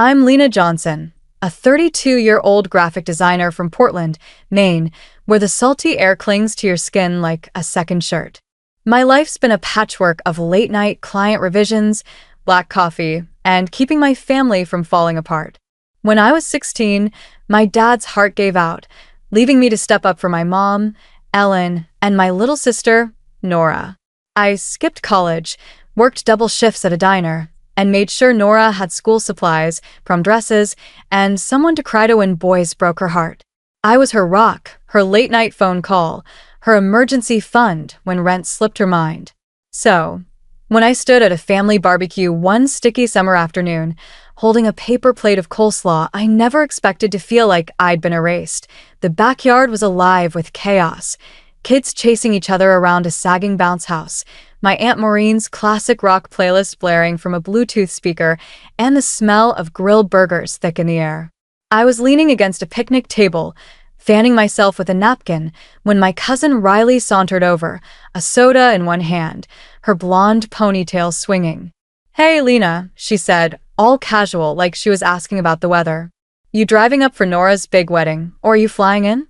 I'm Lena Johnson, a 32-year-old graphic designer from Portland, Maine, where the salty air clings to your skin like a second shirt. My life's been a patchwork of late-night client revisions, black coffee, and keeping my family from falling apart. When I was 16, my dad's heart gave out, leaving me to step up for my mom, Ellen, and my little sister, Nora. I skipped college, worked double shifts at a diner, and made sure Nora had school supplies, prom dresses, and someone to cry to when boys broke her heart. I was her rock, her late-night phone call, her emergency fund when rent slipped her mind. So, when I stood at a family barbecue one sticky summer afternoon, holding a paper plate of coleslaw, I never expected to feel like I'd been erased. The backyard was alive with chaos. Kids chasing each other around a sagging bounce house, my Aunt Maureen's classic rock playlist blaring from a Bluetooth speaker, and the smell of grilled burgers thick in the air. I was leaning against a picnic table, fanning myself with a napkin, when my cousin Riley sauntered over, a soda in one hand, her blonde ponytail swinging. "Hey, Lena," she said, all casual, like she was asking about the weather. "You driving up for Nora's big wedding, or are you flying in?"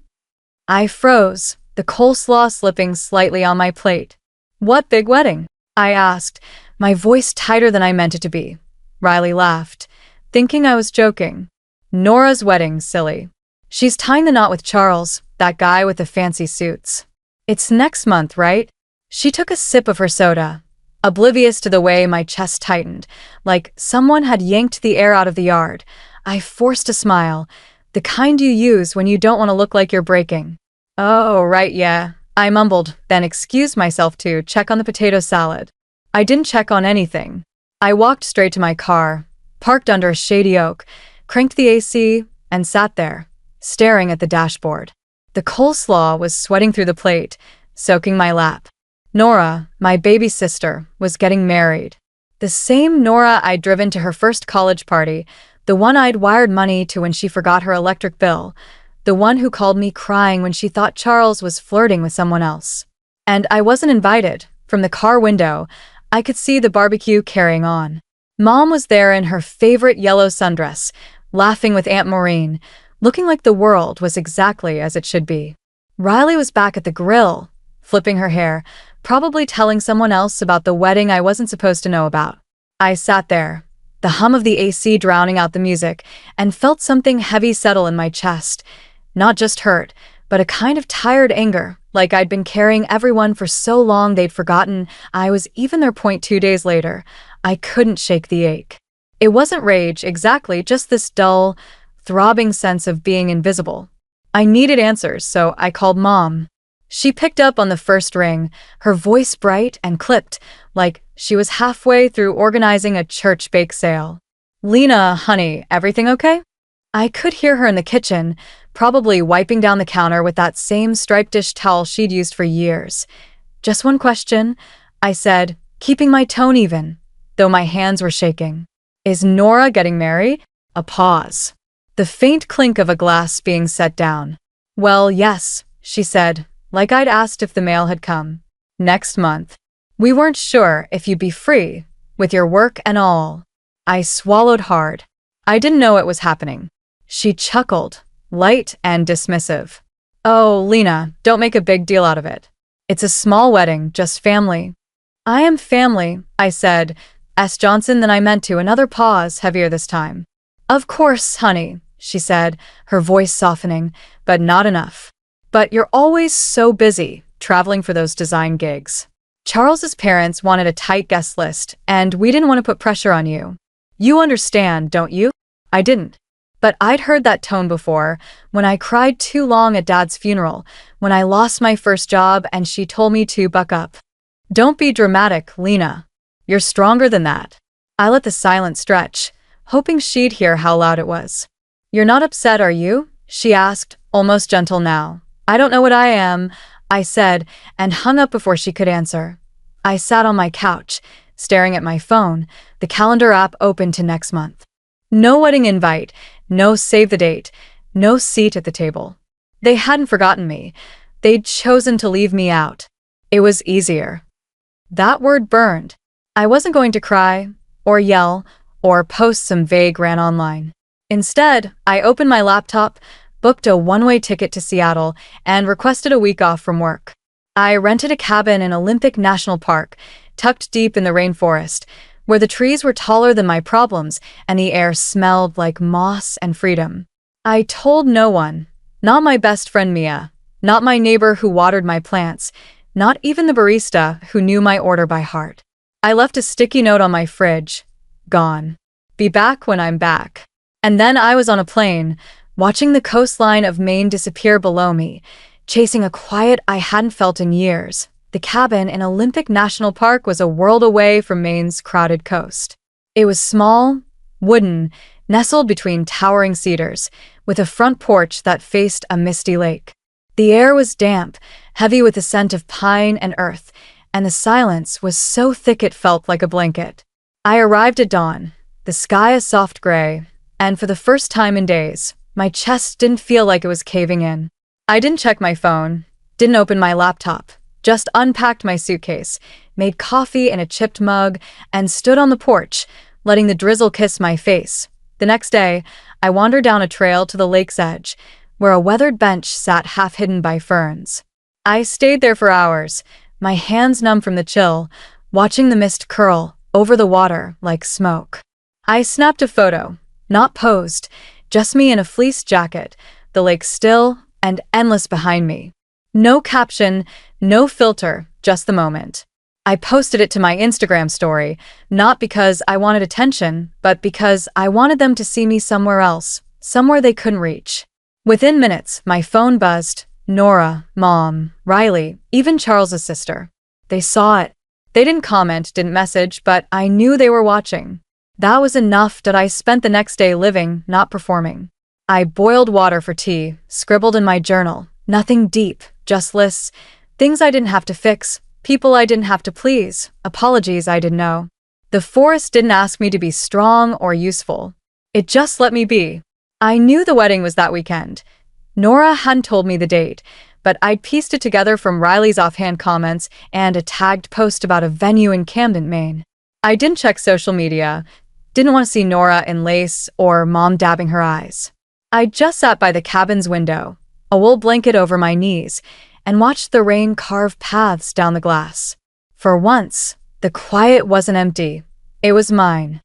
I froze, the coleslaw slipping slightly on my plate. "What big wedding?" I asked, my voice tighter than I meant it to be. Riley laughed, thinking I was joking. "Nora's wedding, silly. She's tying the knot with Charles, that guy with the fancy suits. It's next month, right?" She took a sip of her soda, oblivious to the way my chest tightened, like someone had yanked the air out of the yard. I forced a smile, the kind you use when you don't want to look like you're breaking. "Oh, right, yeah," I mumbled, then excused myself to check on the potato salad. I didn't check on anything. I walked straight to my car, parked under a shady oak, cranked the AC, and sat there, staring at the dashboard. The coleslaw was sweating through the plate, soaking my lap. Nora, my baby sister, was getting married. The same Nora I'd driven to her first college party, the one I'd wired money to when she forgot her electric bill, the one who called me crying when she thought Charles was flirting with someone else. And I wasn't invited. From the car window, I could see the barbecue carrying on. Mom was there in her favorite yellow sundress, laughing with Aunt Maureen, looking like the world was exactly as it should be. Riley was back at the grill, flipping her hair, probably telling someone else about the wedding I wasn't supposed to know about. I sat there, the hum of the AC drowning out the music, and felt something heavy settle in my chest. Not just hurt, but a kind of tired anger, like I'd been carrying everyone for so long they'd forgotten I was even their point 2 days later. I couldn't shake the ache. It wasn't rage, exactly, just this dull, throbbing sense of being invisible. I needed answers, so I called Mom. She picked up on the first ring, her voice bright and clipped, like she was halfway through organizing a church bake sale. "Lena, honey, everything okay?" I could hear her in the kitchen, probably wiping down the counter with that same striped dish towel she'd used for years. "Just one question," I said, keeping my tone even, though my hands were shaking. "Is Nora getting married?" A pause. The faint clink of a glass being set down. "Well, yes," she said, like I'd asked if the mail had come. "Next month. We weren't sure if you'd be free, with your work and all." I swallowed hard. I didn't know it was happening. She chuckled, light and dismissive. "Oh, Lena, don't make a big deal out of it. It's a small wedding, just family." "I am family," I said, S. Johnson than I meant to, another pause, heavier this time. "Of course, honey," she said, her voice softening, "but not enough. But you're always so busy, traveling for those design gigs. Charles's parents wanted a tight guest list, and we didn't want to put pressure on you. You understand, don't you?" I didn't. But I'd heard that tone before, when I cried too long at Dad's funeral, when I lost my first job and she told me to buck up. "Don't be dramatic, Lena. You're stronger than that." I let the silence stretch, hoping she'd hear how loud it was. "You're not upset, are you?" she asked, almost gentle now. "I don't know what I am," I said, and hung up before she could answer. I sat on my couch, staring at my phone, the calendar app open to next month. No wedding invite, no save the date, no seat at the table. They hadn't forgotten me. They'd chosen to leave me out. It was easier. That word burned. I wasn't going to cry, or yell, or post some vague rant online. Instead, I opened my laptop, booked a one-way ticket to Seattle, and requested a week off from work. I rented a cabin in Olympic National Park, tucked deep in the rainforest, where the trees were taller than my problems and the air smelled like moss and freedom. I told no one, not my best friend Mia, not my neighbor who watered my plants, not even the barista who knew my order by heart. I left a sticky note on my fridge, gone. Be back when I'm back. And then I was on a plane, watching the coastline of Maine disappear below me, chasing a quiet I hadn't felt in years. The cabin in Olympic National Park was a world away from Maine's crowded coast. It was small, wooden, nestled between towering cedars, with a front porch that faced a misty lake. The air was damp, heavy with the scent of pine and earth, and the silence was so thick it felt like a blanket. I arrived at dawn, the sky a soft gray, and for the first time in days, my chest didn't feel like it was caving in. I didn't check my phone, didn't open my laptop, just unpacked my suitcase, made coffee in a chipped mug, and stood on the porch, letting the drizzle kiss my face. The next day, I wandered down a trail to the lake's edge, where a weathered bench sat half-hidden by ferns. I stayed there for hours, my hands numb from the chill, watching the mist curl over the water like smoke. I snapped a photo, not posed, just me in a fleece jacket, the lake still and endless behind me. No caption, no filter, just the moment. I posted it to my Instagram story, not because I wanted attention, but because I wanted them to see me somewhere else, somewhere they couldn't reach. Within minutes, my phone buzzed. Nora, Mom, Riley, even Charles's sister. They saw it. They didn't comment, didn't message, but I knew they were watching. That was enough that I spent the next day living, not performing. I boiled water for tea, scribbled in my journal. Nothing deep, just lists, things I didn't have to fix, people I didn't have to please, apologies I didn't know. The forest didn't ask me to be strong or useful. It just let me be. I knew the wedding was that weekend. Nora hadn't told me the date, but I'd pieced it together from Riley's offhand comments and a tagged post about a venue in Camden, Maine. I didn't check social media, didn't want to see Nora in lace or Mom dabbing her eyes. I just sat by the cabin's window, a wool blanket over my knees, and watched the rain carve paths down the glass. For once, the quiet wasn't empty. It was mine.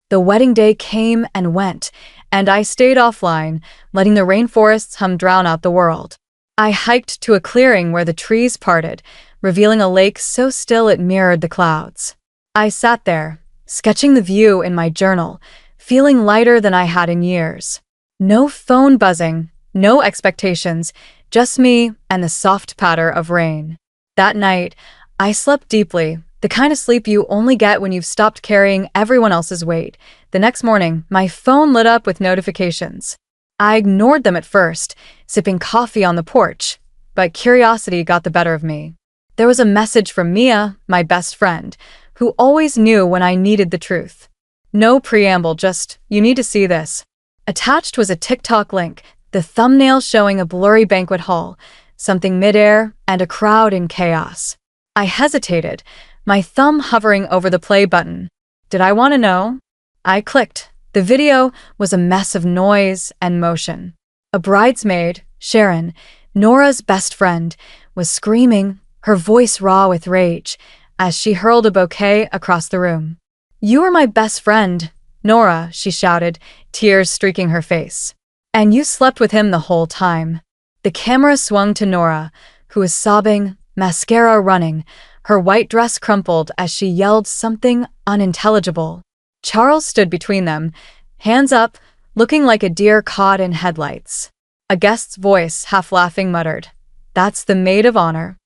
The wedding day came and went, and I stayed offline, letting the rainforests hum drown out the world. I hiked to a clearing where the trees parted, revealing a lake so still it mirrored the clouds. I sat there, sketching the view in my journal, feeling lighter than I had in years. No phone buzzing, no expectations, just me and the soft patter of rain. That night, I slept deeply, the kind of sleep you only get when you've stopped carrying everyone else's weight. The next morning, my phone lit up with notifications. I ignored them at first, sipping coffee on the porch, but curiosity got the better of me. There was a message from Mia, my best friend, who always knew when I needed the truth. No preamble, just, you need to see this. Attached was a TikTok link, the thumbnail showing a blurry banquet hall, something midair, and a crowd in chaos. I hesitated, my thumb hovering over the play button. Did I want to know? I clicked. The video was a mess of noise and motion. A bridesmaid, Sharon, Nora's best friend, was screaming, her voice raw with rage, as she hurled a bouquet across the room. "You are my best friend, Nora," she shouted, tears streaking her face. "And you slept with him the whole time." The camera swung to Nora, who was sobbing, mascara running, her white dress crumpled as she yelled something unintelligible. Charles stood between them, hands up, looking like a deer caught in headlights. A guest's voice, half laughing, muttered, "That's the maid of honor."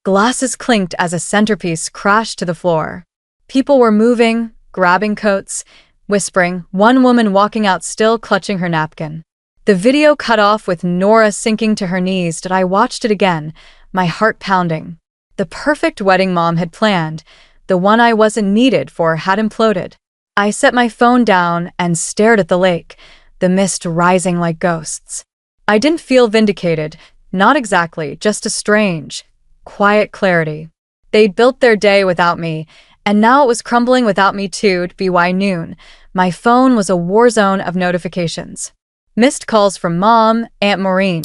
Glasses clinked as a centerpiece crashed to the floor. People were moving, grabbing coats, whispering, one woman walking out still clutching her napkin. The video cut off with Nora sinking to her knees, and I watched it again, my heart pounding. The perfect wedding Mom had planned, the one I wasn't needed for, had imploded. I set my phone down and stared at the lake, the mist rising like ghosts. I didn't feel vindicated, not exactly, just a strange, quiet clarity. They'd built their day without me, And now it was crumbling without me too. By noon, my phone was a war zone of notifications. Missed calls from Mom, Aunt Maureen,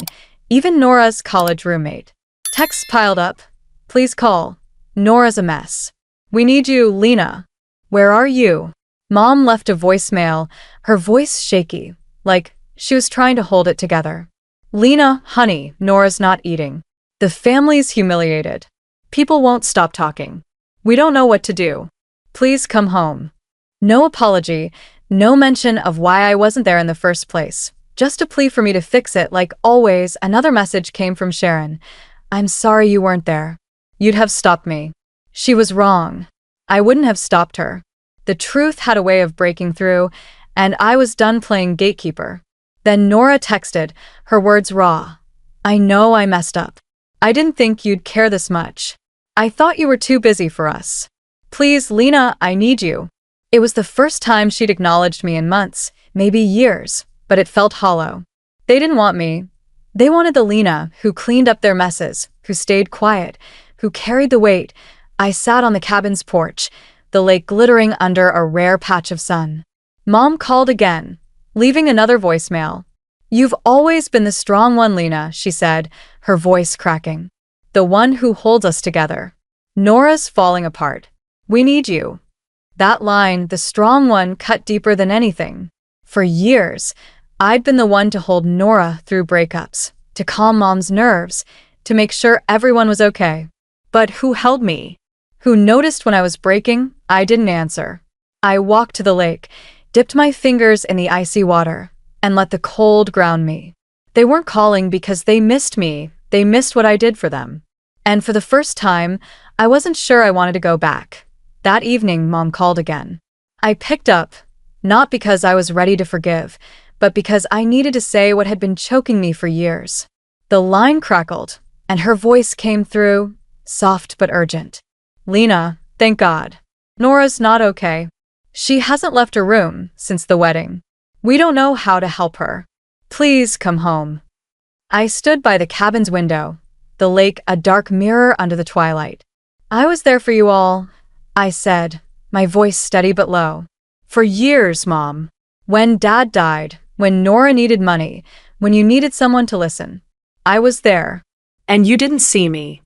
even Nora's college roommate. Texts piled up. Please call. Nora's a mess. We need you, Lena. Where are you? Mom left a voicemail, her voice shaky, like she was trying to hold it together. Lena, honey, Nora's not eating. The family's humiliated. People won't stop talking. We don't know what to do. Please come home. No apology, no mention of why I wasn't there in the first place. Just a plea for me to fix it. Like always, another message came from Sharon. I'm sorry you weren't there. You'd have stopped me. She was wrong. I wouldn't have stopped her. The truth had a way of breaking through, and I was done playing gatekeeper. Then Nora texted, her words raw. I know I messed up. I didn't think you'd care this much. I thought you were too busy for us. Please, Lena, I need you. It was the first time she'd acknowledged me in months, maybe years, but it felt hollow. They didn't want me. They wanted the Lena who cleaned up their messes, who stayed quiet, who carried the weight. I sat on the cabin's porch, the lake glittering under a rare patch of sun. Mom called again, leaving another voicemail. You've always been the strong one, Lena, she said, her voice cracking. The one who holds us together. Nora's falling apart. We need you. That line, the strong one, cut deeper than anything. For years, I'd been the one to hold Nora through breakups, to calm Mom's nerves, to make sure everyone was okay. But who held me? Who noticed when I was breaking? I didn't answer. I walked to the lake, dipped my fingers in the icy water, and let the cold ground me. They weren't calling because they missed me. They missed what I did for them. And for the first time, I wasn't sure I wanted to go back. That evening, Mom called again. I picked up, not because I was ready to forgive, but because I needed to say what had been choking me for years. The line crackled, and her voice came through, soft but urgent. Lena, thank God. Nora's not okay. She hasn't left her room since the wedding. We don't know how to help her. Please come home. I stood by the cabin's window, the lake a dark mirror under the twilight. I was there for you all, I said, my voice steady but low. For years, Mom. When Dad died, when Nora needed money, when you needed someone to listen. I was there. And you didn't see me.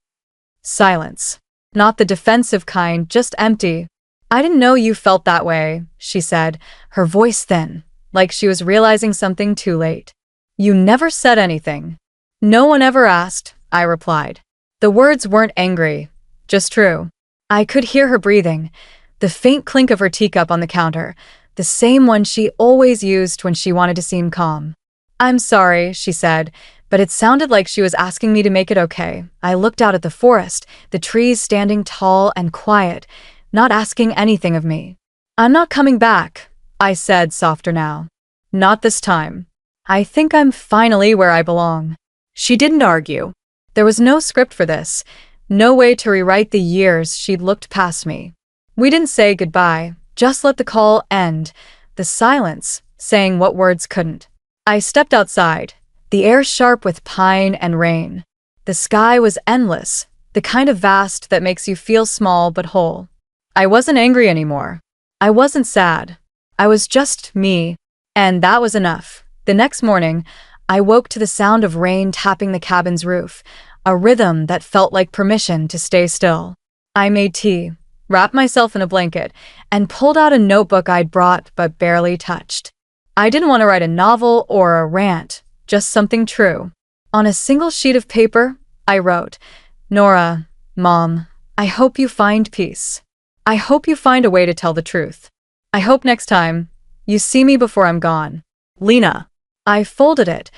Silence. Not the defensive kind, just empty. I didn't know you felt that way, she said, her voice thin, like she was realizing something too late. You never said anything. No one ever asked, I replied. The words weren't angry, just true. I could hear her breathing, the faint clink of her teacup on the counter, the same one she always used when she wanted to seem calm. I'm sorry, she said, but it sounded like she was asking me to make it okay. I looked out at the forest, the trees standing tall and quiet, not asking anything of me. I'm not coming back, I said, softer now. Not this time. I think I'm finally where I belong. She didn't argue. There was no script for this, no way to rewrite the years she'd looked past me. We didn't say goodbye, just let the call end, the silence saying what words couldn't. I stepped outside, the air sharp with pine and rain. The sky was endless, the kind of vast that makes you feel small but whole. I wasn't angry anymore. I wasn't sad. I was just me, and that was enough. The next morning, I woke to the sound of rain tapping the cabin's roof, a rhythm that felt like permission to stay still. I made tea, wrapped myself in a blanket, and pulled out a notebook I'd brought but barely touched. I didn't want to write a novel or a rant, just something true. On a single sheet of paper, I wrote, Nora, Mom, I hope you find peace. I hope you find a way to tell the truth. I hope next time you see me before I'm gone. Lena. I folded it,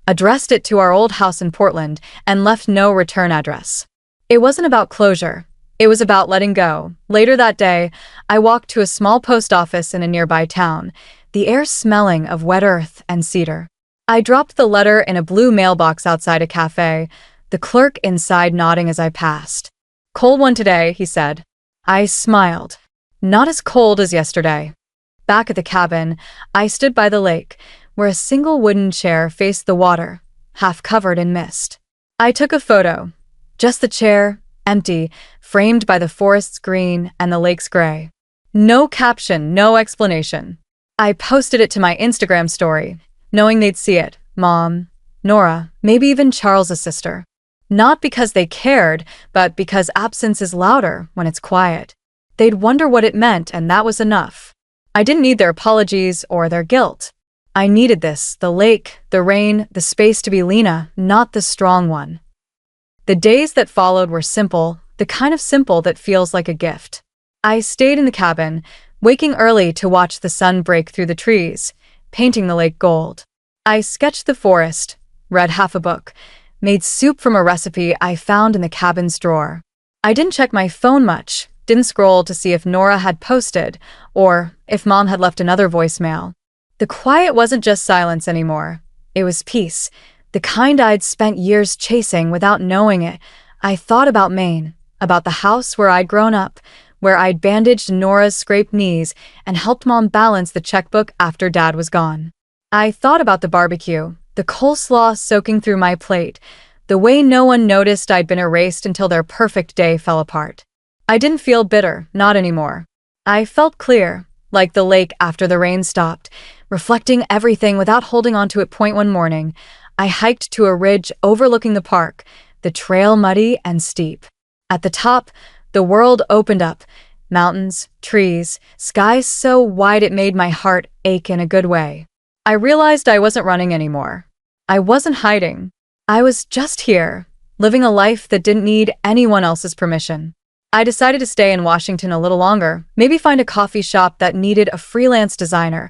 addressed it to our old house in Portland, and left no return address. It wasn't about closure. It was about letting go. Later that day, I walked to a small post office in a nearby town, the air smelling of wet earth and cedar. I dropped the letter in a blue mailbox outside a cafe, the clerk inside nodding as I passed. Cold one today, he said. I smiled. Not as cold as yesterday. Back at the cabin, I stood by the lake, where a single wooden chair faced the water, half covered in mist. I took a photo. Just the chair, empty, framed by the forest's green and the lake's gray. No caption, no explanation. I posted it to my Instagram story, knowing they'd see it. Mom, Nora, maybe even Charles's sister. Not because they cared, but because absence is louder when it's quiet. They'd wonder what it meant, and that was enough. I didn't need their apologies or their guilt. I needed this, the lake, the rain, the space to be Lena, not the strong one. The days that followed were simple, the kind of simple that feels like a gift. I stayed in the cabin, waking early to watch the sun break through the trees, painting the lake gold. I sketched the forest, read half a book, made soup from a recipe I found in the cabin's drawer. I didn't check my phone much, didn't scroll to see if Nora had posted, or if Mom had left another voicemail. The quiet wasn't just silence anymore. It was peace, the kind I'd spent years chasing without knowing it. I thought about Maine, about the house where I'd grown up, where I'd bandaged Nora's scraped knees and helped Mom balance the checkbook after Dad was gone. I thought about the barbecue, the coleslaw soaking through my plate, the way no one noticed I'd been erased until their perfect day fell apart. I didn't feel bitter, not anymore. I felt clear, like the lake after the rain stopped, reflecting everything without holding on to it. One morning, I hiked to a ridge overlooking the park, the trail muddy and steep. At the top, the world opened up. Mountains, trees, skies so wide it made my heart ache in a good way. I realized I wasn't running anymore. I wasn't hiding. I was just here, living a life that didn't need anyone else's permission. I decided to stay in Washington a little longer, maybe find a coffee shop that needed a freelance designer,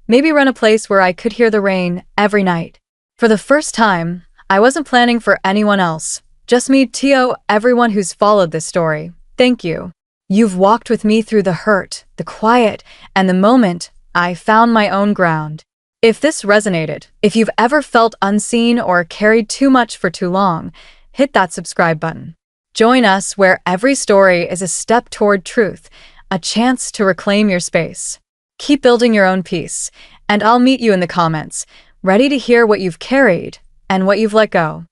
maybe run a place where I could hear the rain every night. For the first time, I wasn't planning for anyone else. Just me, Tio, everyone who's followed this story. Thank you. You've walked with me through the hurt, the quiet, and the moment I found my own ground. If this resonated, if you've ever felt unseen or carried too much for too long, hit that subscribe button. Join us where every story is a step toward truth, a chance to reclaim your space. Keep building your own peace, and I'll meet you in the comments, ready to hear what you've carried and what you've let go.